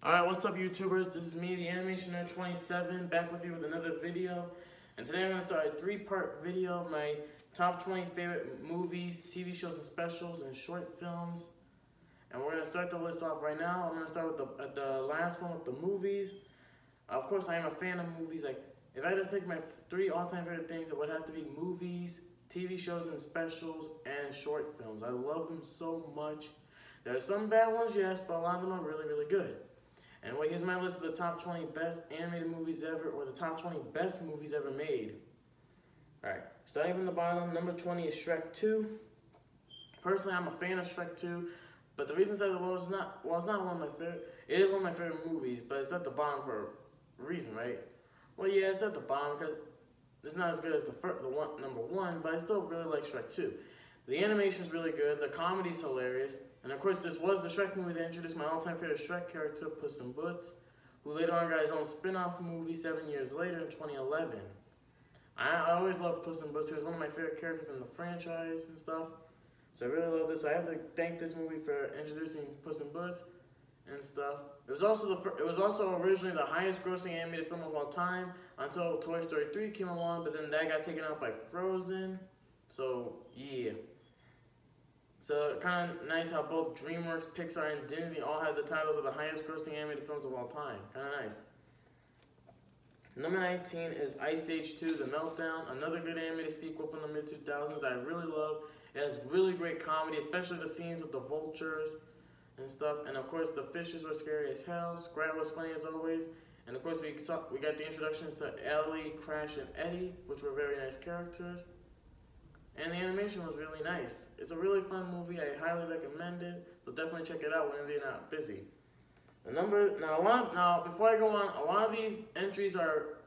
Alright, what's up YouTubers? This is me, the Animation Nerd 27, back with you with another video. And today I'm going to start a three-part video of my top 20 favorite movies, TV shows and specials, and short films. And we're going to start the list off right now. I'm going to start with the last one with the movies. Of course, I am a fan of movies. Like, if I had to pick my three all-time favorite things, it would have to be movies, TV shows and specials, and short films. I love them so much. There are some bad ones, yes, but a lot of them are really, really good. Anyway, here's my list of the top 20 best animated movies ever, or the top 20 best movies ever made. Alright, starting from the bottom, number 20 is Shrek 2. Personally, I'm a fan of Shrek 2, but the reason it's at the lowest is not one of my favorite, it is one of my favorite movies, but it's at the bottom for a reason, right? Well, yeah, it's at the bottom because it's not as good as number one, but I still really like Shrek 2. The animation's really good, the comedy's hilarious, and of course this was the Shrek movie that introduced my all-time favorite Shrek character, Puss in Boots, who later on got his own spin-off movie 7 years later in 2011. I always loved Puss in Boots. He was one of my favorite characters in the franchise and stuff, so I really love this. I have to thank this movie for introducing Puss in Boots and stuff. It was also originally the highest grossing animated film of all time until Toy Story 3 came along, but then that got taken out by Frozen, so yeah. So kind of nice how both DreamWorks, Pixar, and Disney all had the titles of the highest grossing animated films of all time. Kind of nice. Number 19 is Ice Age 2, The Meltdown, another good animated sequel from the mid-2000s that I really love. It has really great comedy, especially the scenes with the vultures and stuff. And of course, the fishes were scary as hell. Scrat was funny as always. And of course, we got the introductions to Ellie, Crash, and Eddie, which were very nice characters. And the animation was really nice. It's a really fun movie. I highly recommend it. So definitely check it out whenever you're not busy. Now, before I go on, a lot of these entries are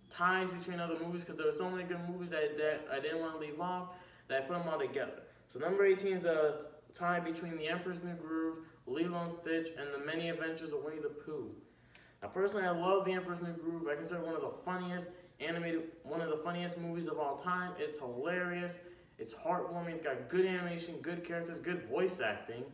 ties between other movies because there were so many good movies that I didn't want to leave off that I put them all together. So number 18 is a tie between The Emperor's New Groove, Lilo and Stitch, and The Many Adventures of Winnie the Pooh. Now, personally, I love The Emperor's New Groove. I consider it one of the funniest movies of all time. It's hilarious, it's heartwarming, it's got good animation, good characters, good voice acting,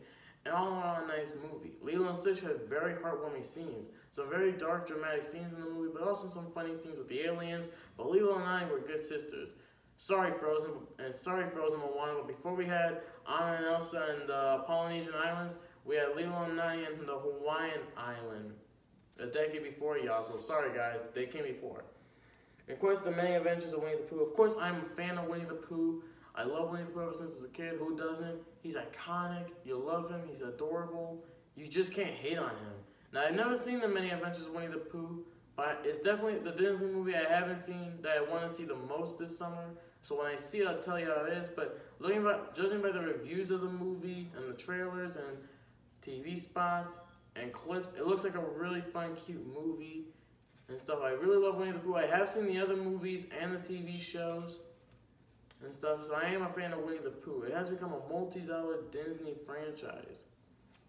and all in all a nice movie. Lilo and Stitch had very heartwarming scenes, some very dark, dramatic scenes in the movie, but also some funny scenes with the aliens. But Lilo and I were good sisters. Sorry Frozen, Moana, but before we had Anna and Elsa and the Polynesian Islands, we had Lilo and Nani and the Hawaiian Island a decade before y'all, so sorry guys, they came before. And of course, The Many Adventures of Winnie the Pooh. Of course, I'm a fan of Winnie the Pooh. I love Winnie the Pooh ever since I was a kid. Who doesn't? He's iconic. You love him. He's adorable. You just can't hate on him. Now, I've never seen The Many Adventures of Winnie the Pooh, but it's definitely the Disney movie I haven't seen that I want to see the most this summer. So when I see it, I'll tell you how it is. But judging by the reviews of the movie and the trailers and TV spots and clips, it looks like a really fun, cute movie and stuff. I really love Winnie the Pooh. I have seen the other movies and the TV shows and stuff, so I am a fan of Winnie the Pooh. It has become a multi-dollar Disney franchise.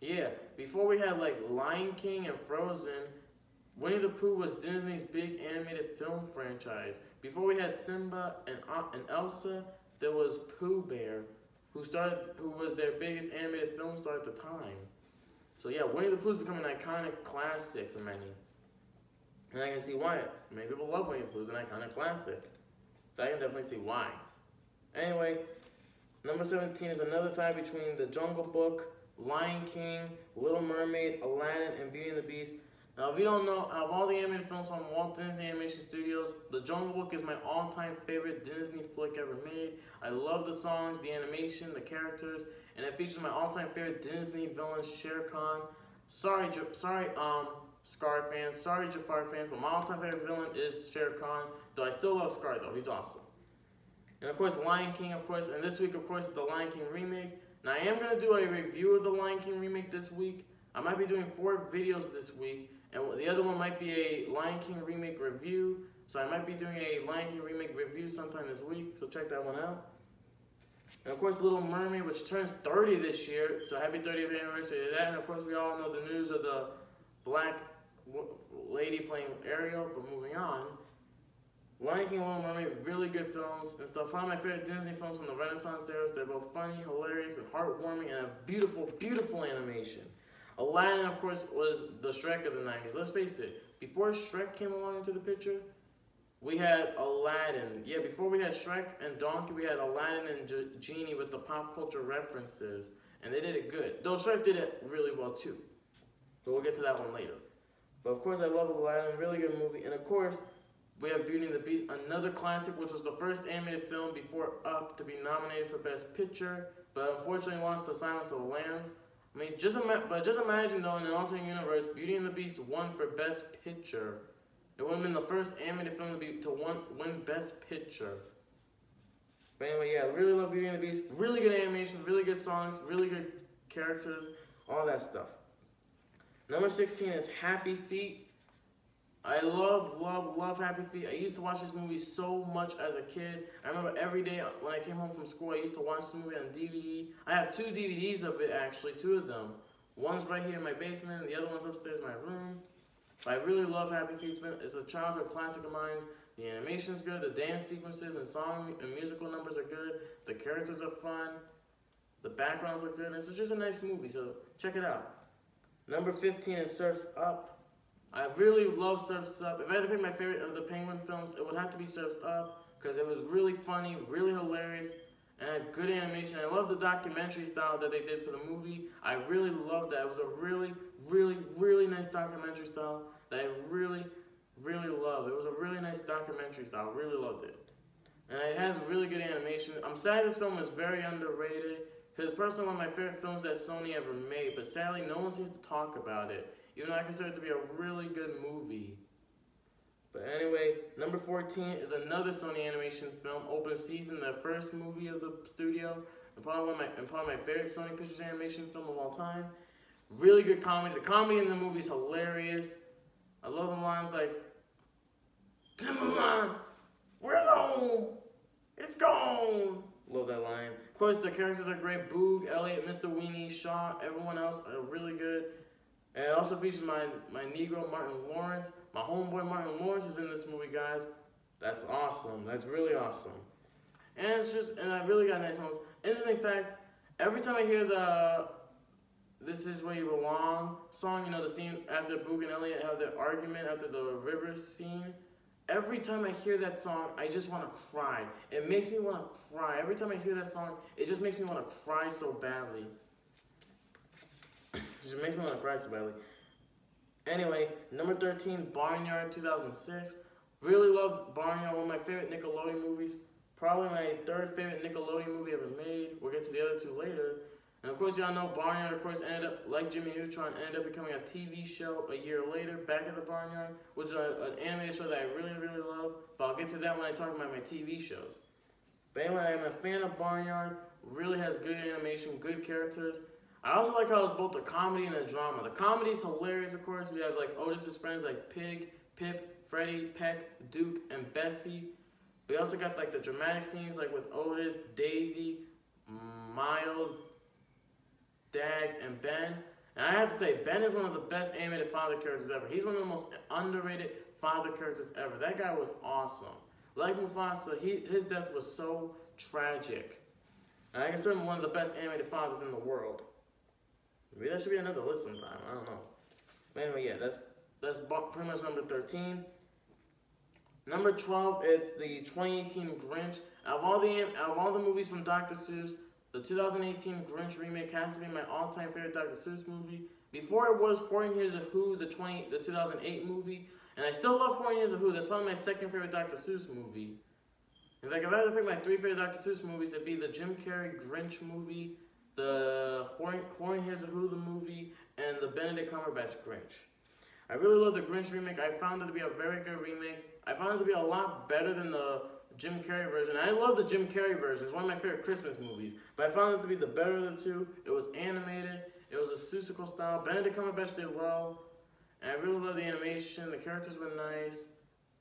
Yeah, before we had like Lion King and Frozen, Winnie the Pooh was Disney's big animated film franchise. Before we had Simba and Elsa, there was Pooh Bear, who was their biggest animated film star at the time. So yeah, Winnie the Pooh's become an iconic classic for many. And I can see why. Many people love Winnie the Pooh. It's an iconic classic. So I can definitely see why. Anyway, number 17 is another tie between The Jungle Book, Lion King, Little Mermaid, Aladdin, and Beauty and the Beast. Now, if you don't know, out of all the animated films from Walt Disney Animation Studios, The Jungle Book is my all-time favorite Disney flick ever made. I love the songs, the animation, the characters, and it features my all-time favorite Disney villain, Shere Khan. Sorry, Scar fans, sorry Jafar fans, but my all-time favorite villain is Shere Khan, though I still love Scar though, he's awesome. And of course, Lion King, of course, and this week, of course, the Lion King remake. Now, I am going to do a review of the Lion King remake this week. I might be doing 4 videos this week, and the other one might be a Lion King remake review, so I might be doing a Lion King remake review sometime this week, so check that one out. And of course, Little Mermaid, which turns 30 this year, so happy 30th anniversary to that. And of course, we all know the news of the black lady playing Ariel, but moving on. Lion King and Little Mermaid, really good films and stuff. Probably my favorite Disney films from the Renaissance era. They're both funny, hilarious, and heartwarming, and have beautiful, beautiful animation. Aladdin, of course, was the Shrek of the 90s. Let's face it, before Shrek came along into the picture, we had Aladdin. Yeah, before we had Shrek and Donkey, we had Aladdin and Genie with the pop culture references. And they did it good. Though Shrek did it really well too. But we'll get to that one later. But of course, I love Aladdin. Really good movie. And of course, we have Beauty and the Beast. Another classic, which was the first animated film before Up to be nominated for Best Picture. But unfortunately lost to Silence of the Lambs. I mean, just imagine though, in an alternate universe, Beauty and the Beast won for Best Picture. It would have been the first animated film to win Best Picture. But anyway, yeah, really love Beauty and the Beast. Really good animation, really good songs, really good characters, all that stuff. Number 16 is Happy Feet. I love Happy Feet. I used to watch this movie so much as a kid. I remember every day when I came home from school, I used to watch the movie on DVD. I have 2 DVDs of it, actually, 2 of them. One's right here in my basement, and the other one's upstairs in my room. I really love Happy Feet. It's a childhood classic of mine. The animation's good, the dance sequences and song and musical numbers are good, the characters are fun, the backgrounds are good, it's just a nice movie, so check it out. Number 15 is Surf's Up. I really love Surf's Up. If I had to pick my favorite of the Penguin films, it would have to be Surf's Up, because it was really funny, really hilarious, and had good animation. I love the documentary style that they did for the movie. I really loved that. It was a really nice documentary style that I really loved. It was a really nice documentary style. I really loved it. And it has really good animation. I'm sad this film is very underrated, because it's personally one of my favorite films that Sony ever made, but sadly no one seems to talk about it, even though I consider it to be a really good movie. But anyway, number 14 is another Sony animation film, Open Season, the first movie of the studio, and probably my favorite Sony Pictures animation film of all time. Really good comedy. The comedy in the movie is hilarious. I love the lines like, Timberline, where's home? It's gone. Love that line. Of course, the characters are great. Boog, Elliot, Mr. Weenie, Shaw, everyone else are really good. And it also features my Negro, Martin Lawrence. My homeboy, Martin Lawrence, is in this movie, guys. That's awesome. That's really awesome. And I really got nice moments. Interesting fact, every time I hear the This Is Where You Belong song, you know, the scene after Boog and Elliot have their argument after the river scene, every time I hear that song, I just want to cry. It makes me want to cry. Every time I hear that song, it just makes me want to cry so badly. It just makes me want to cry so badly. Anyway, number 13, Barnyard, 2006. Really love Barnyard, one of my favorite Nickelodeon movies. Probably my 3rd favorite Nickelodeon movie ever made. We'll get to the other 2 later. And of course, y'all know Barnyard, of course, ended up, like Jimmy Neutron, ended up becoming a TV show a year later, Back at the Barnyard, which is an animated show that I really love. But I'll get to that when I talk about my TV shows. But anyway, I'm a fan of Barnyard. Really has good animation, good characters. I also like how it's both a comedy and a drama. The comedy is hilarious, of course. We have like Otis's friends like Pig, Pip, Freddie, Peck, Duke, and Bessie. We also got like the dramatic scenes like with Otis, Daisy, Miles, Dag, and Ben. And I have to say, Ben is one of the best animated father characters ever. He's one of the most underrated father characters ever. That guy was awesome. Like Mufasa, his death was so tragic. And I consider him one of the best animated fathers in the world. Maybe that should be another list sometime. I don't know. But anyway, yeah, that's pretty much number 13. Number 12 is the 2018 Grinch. Out of all the movies from Dr. Seuss, the 2018 Grinch remake has to be my all-time favorite Dr. Seuss movie. Before it was 14 Years of Who, the 2008 movie, and I still love 14 Years of Who. That's probably my 2nd favorite Dr. Seuss movie. In fact, if I had to pick my 3 favorite Dr. Seuss movies, it'd be the Jim Carrey Grinch movie, the 14 Years of Who the movie, and the Benedict Cumberbatch Grinch. I really love the Grinch remake. I found it to be a very good remake. I found it to be a lot better than the Jim Carrey version. I love the Jim Carrey version. It's one of my favorite Christmas movies. But I found this to be the better of the 2. It was animated. It was a Seussical style. Benedict Cumberbatch did well. And I really love the animation. The characters were nice.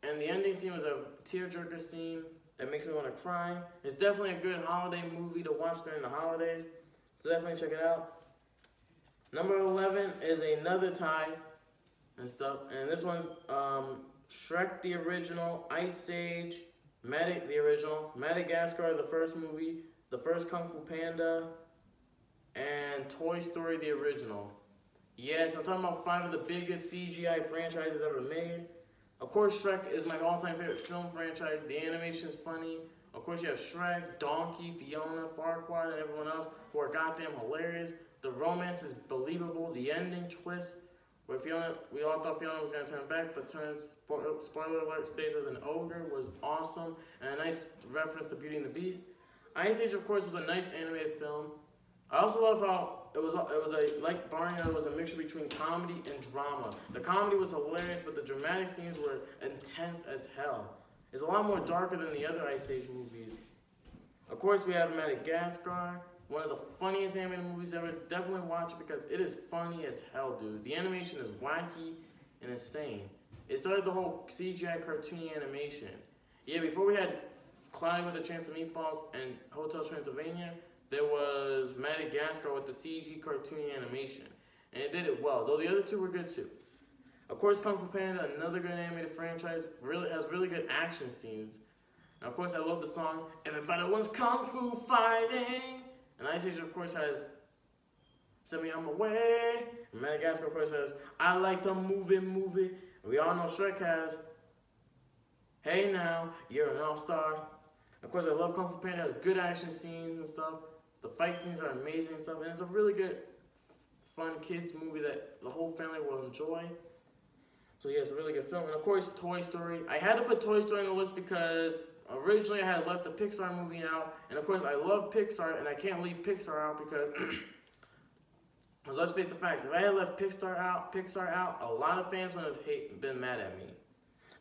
And the ending scene was a tearjerker scene that makes me want to cry. It's definitely a good holiday movie to watch during the holidays. So definitely check it out. Number 11 is another tie and stuff. And this one's Shrek the original, Ice Age, the original, Madagascar the first movie, the first Kung Fu Panda, and Toy Story the original. Yes, I'm talking about 5 of the biggest CGI franchises ever made. Of course, Shrek is my all-time favorite film franchise. The animation is funny. Of course, you have Shrek, Donkey, Fiona, Farquaad, and everyone else who are goddamn hilarious. The romance is believable. The ending twist, where Fiona, we all thought Fiona was going to turn back, but turns, spoiler alert, stays as an ogre, was awesome. And a nice reference to Beauty and the Beast. Ice Age, of course, was a nice animated film. I also love how it was like Barnyard, it was a mixture between comedy and drama. The comedy was hilarious, but the dramatic scenes were intense as hell. It's a lot more darker than the other Ice Age movies. Of course, we have Madagascar, one of the funniest animated movies ever. Definitely watch it because it is funny as hell, dude. The animation is wacky and insane. It started the whole CGI cartoony animation. Yeah, before we had Cloudy with a Chance of Meatballs and Hotel Transylvania, there was Madagascar with the CG cartoony animation. And it did it well, though the other two were good too. Of course, Kung Fu Panda, another good animated franchise, has really good action scenes. And of course, I love the song, Everybody Wants Kung Fu Fighting. And Ice Age, of course, has Send Me On My Way. And Madagascar, of course, has I Like to Move It, Move It. And we all know Shrek has Hey Now, You're an All-Star. Of course, I love Kung Fu Panda. It has good action scenes and stuff. The fight scenes are amazing and stuff. And it's a really good, fun kids movie that the whole family will enjoy. So yeah, it's a really good film. And of course, Toy Story. I had to put Toy Story on the list because originally I had left the Pixar movie out. And of course, I love Pixar and I can't leave Pixar out because, let's face the facts. If I had left Pixar out, a lot of fans would have been mad at me.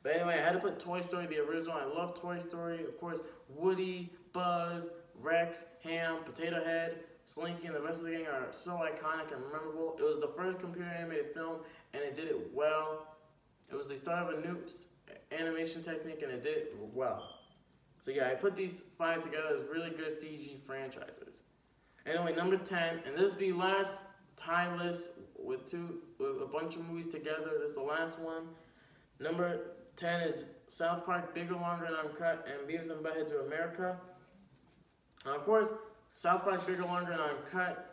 But anyway, I had to put Toy Story, the original. I love Toy Story. Of course, Woody, Buzz, Rex, Ham, Potato Head, Slinky, and the rest of the gang are so iconic and memorable. It was the first computer animated film, and it did it well. It was the start of a new animation technique, and it did it well. So yeah, I put these 5 together as really good CG franchises. Anyway, number 10, and this is the last tie list with a bunch of movies together. This is the last one. Number 10 is South Park, Bigger, Longer, and Uncut, and Beavis and Butthead to America. Of course, South Park, Bigger, Longer, and Uncut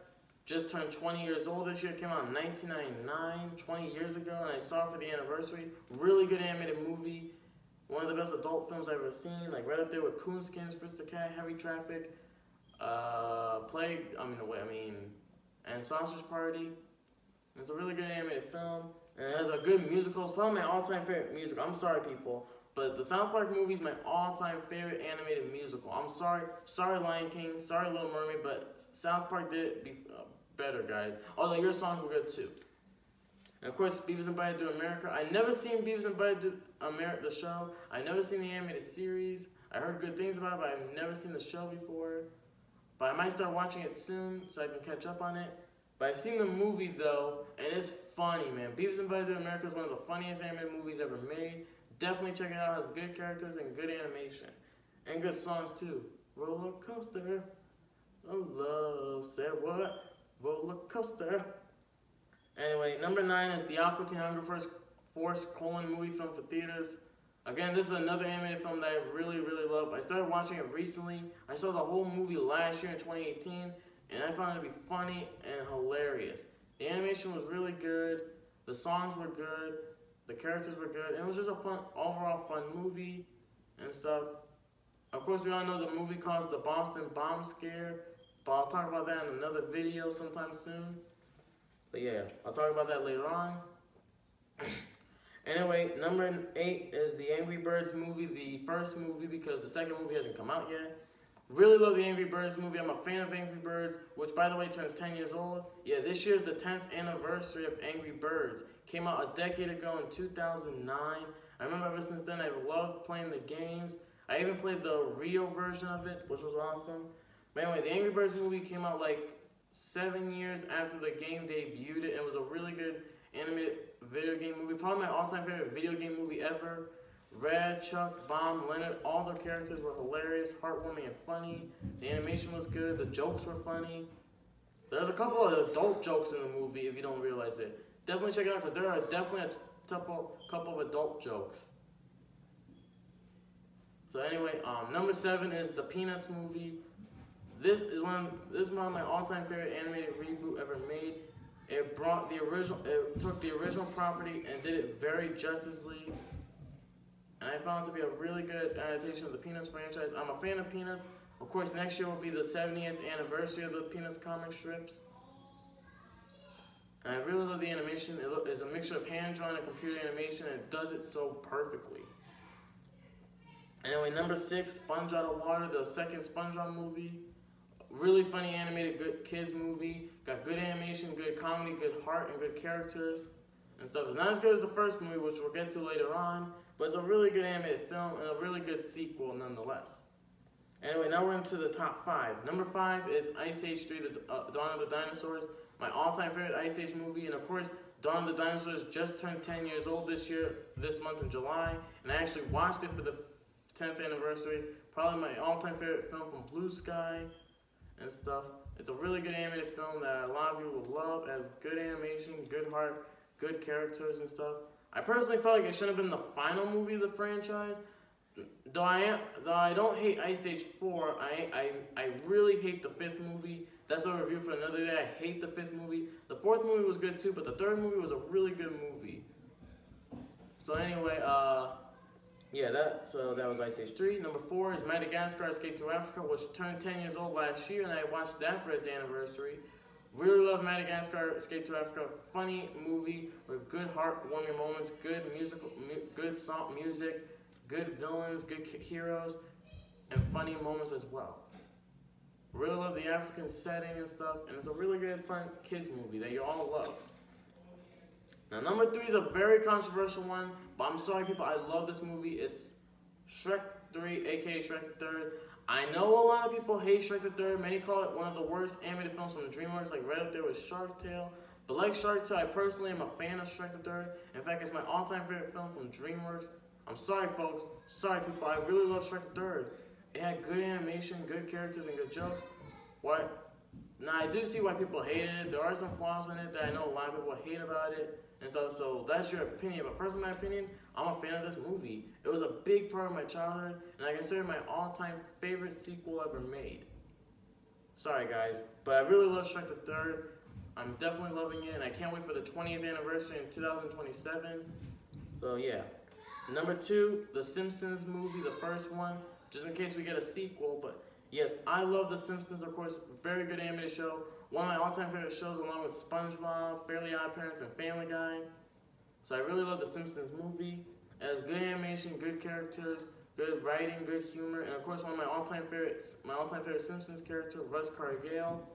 just turned 20 years old this year. It came out in 1999, 20 years ago, and I saw it for the anniversary. Really good animated movie. One of the best adult films I've ever seen. Like right up there with Coonskins, Fritz the Cat, Heavy Traffic, and Sausage Party. It's a really good animated film. And it has a good musical. It's probably my all-time favorite musical. I'm sorry, people. But the South Park movie is my all-time favorite animated musical. I'm sorry. Sorry, Lion King. Sorry, Little Mermaid. But South Park did it better, guys. Although your songs were good, too. And, of course, Beavis and Butthead to America. I never seen Beavis and Butthead to America, the show. I never seen the animated series. I heard good things about it, but I've never seen the show before. But I might start watching it soon so I can catch up on it. But I've seen the movie, though, and it's funny, man. Beavis and Butthead to America is one of the funniest animated movies ever made. Definitely check it out. It has good characters and good animation. And good songs, too. Roller coaster of love. Said what? Roller coaster. Anyway, number 9 is The Aqua Teen Hunger Force movie film for theaters. Again, this is another animated film that I really, really love. I started watching it recently. I saw the whole movie last year in 2018. And I found it to be funny and hilarious. The animation was really good. The songs were good. The characters were good. And it was just a overall fun movie and stuff. Of course, we all know the movie caused the Boston bomb scare. But I'll talk about that in another video sometime soon. So yeah, I'll talk about that later on. Anyway, number 8 is the Angry Birds movie. The first movie because the second movie hasn't come out yet. Really love the Angry Birds movie. I'm a fan of Angry Birds, which, by the way, turns 10 years old. Yeah, this year's the 10th anniversary of Angry Birds. Came out a decade ago in 2009. I remember ever since then, I've loved playing the games. I even played the Rio version of it, which was awesome. But anyway, the Angry Birds movie came out like 7 years after the game debuted. It was a really good animated video game movie. Probably my all-time favorite video game movie ever. Red, Chuck, Bomb, Leonard, all the characters were hilarious, heartwarming, and funny. The animation was good. The jokes were funny. There's a couple of adult jokes in the movie if you don't realize it. Definitely check it out because there are definitely a couple of adult jokes. So anyway, number 7 is the Peanuts movie. This is one of my all-time favorite animated reboot ever made. It took the original property and did it very justly. And I found it to be a really good adaptation of the Peanuts franchise. I'm a fan of Peanuts. Of course, next year will be the 70th anniversary of the Peanuts comic strips. And I really love the animation. It is a mixture of hand-drawn and computer animation, and it does it so perfectly. Anyway, number 6, Sponge Out of Water, the second SpongeBob movie. Really funny animated good kids movie. Got good animation, good comedy, good heart, and good characters and stuff. It's not as good as the first movie, which we'll get to later on, but it's a really good animated film and a really good sequel nonetheless. Anyway, now we're into the top 5. Number 5 is Ice Age 3, Dawn of the Dinosaurs. My all-time favorite Ice Age movie, and of course, Dawn of the Dinosaurs just turned 10 years old this month in July, and I actually watched it for the 10th anniversary. Probably my all-time favorite film from Blue Sky and stuff. It's a really good animated film that a lot of you will love. It has good animation, good heart, good characters and stuff. I personally felt like it should have been the final movie of the franchise. Though I don't hate Ice Age 4, I really hate the 5th movie. That's a review for another day. I hate the 5th movie. The 4th movie was good too, but the 3rd movie was a really good movie. So anyway, yeah, that was Ice Age 3. Number 4 is Madagascar Escape to Africa, which turned 10 years old last year, and I watched that for its anniversary. Really love Madagascar Escape to Africa. Funny movie with good heartwarming moments, good song music, good villains, good heroes, and funny moments as well. Really love the African setting and stuff, and it's a really good, fun kids movie that you all love. Now, number 3 is a very controversial one, but I'm sorry, people, I love this movie. It's Shrek 3, aka Shrek the 3rd. I know a lot of people hate Shrek the 3rd. Many call it one of the worst animated films from DreamWorks, like right up there with Shark Tale. But like Shark Tale, I personally am a fan of Shrek the 3rd. In fact, it's my all-time favorite film from DreamWorks. I'm sorry, folks. Sorry, people. I really love Shrek the 3rd. It had good animation, good characters, and good jokes. Now, I do see why people hated it. There are some flaws in it that I know a lot of people hate about it. And so that's your opinion. But personally, my opinion, I'm a fan of this movie. It was a big part of my childhood, and I consider it my all-time favorite sequel ever made. Sorry, guys. But I really love Shrek the 3rd. I'm definitely loving it, and I can't wait for the 20th anniversary in 2027. So, yeah. Number 2, The Simpsons movie, the first one, just in case we get a sequel. But yes, I love The Simpsons, of course. Very good animated show. One of my all-time favorite shows, along with SpongeBob, Fairly OddParents, and Family Guy. So I really love The Simpsons movie. It has good animation, good characters, good writing, good humor, and of course one of my all-time favorite Simpsons character, Russ Cargill.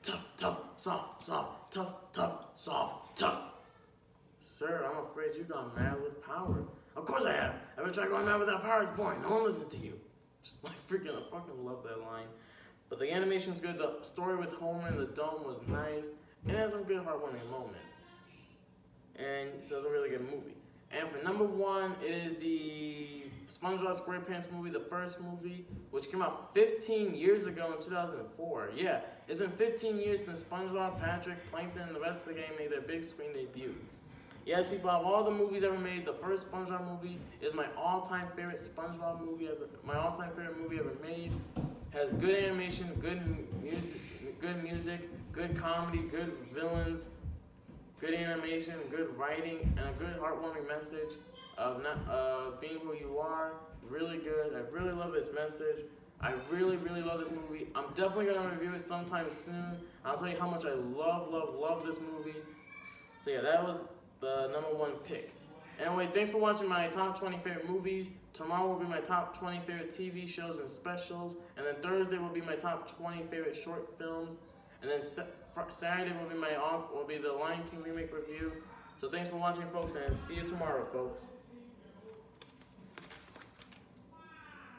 Tough, tough, soft, soft, tough, tough, soft, tough. Sir, I'm afraid you got mad with power. Of course I have. Ever try going mad without power? It's boring. No one listens to you. Just I fucking love that line. But the animation's good. The story with Homer and the dome was nice. It has some good heartwarming moments. And so it's a really good movie. And for number 1, it is the SpongeBob SquarePants movie, the first movie, which came out 15 years ago in 2004. Yeah, it's been 15 years since SpongeBob, Patrick, Plankton, and the rest of the gang made their big screen debut. Yes, people, of all the movies ever made, the first SpongeBob movie is my all-time favorite SpongeBob movie ever. My all-time favorite movie ever made. Has good animation, good music, good comedy, good villains, good animation, good writing, and a good heartwarming message of being who you are. Really good. I really love its message. I really, really love this movie. I'm definitely going to review it sometime soon. I'll tell you how much I love this movie. So yeah, that was the number 1 pick. Anyway, thanks for watching my top 20 favorite movies. Tomorrow will be my top 20 favorite TV shows and specials. And then Thursday will be my top 20 favorite short films. And then Saturday will be the Lion King remake review. So thanks for watching, folks, and see you tomorrow, folks.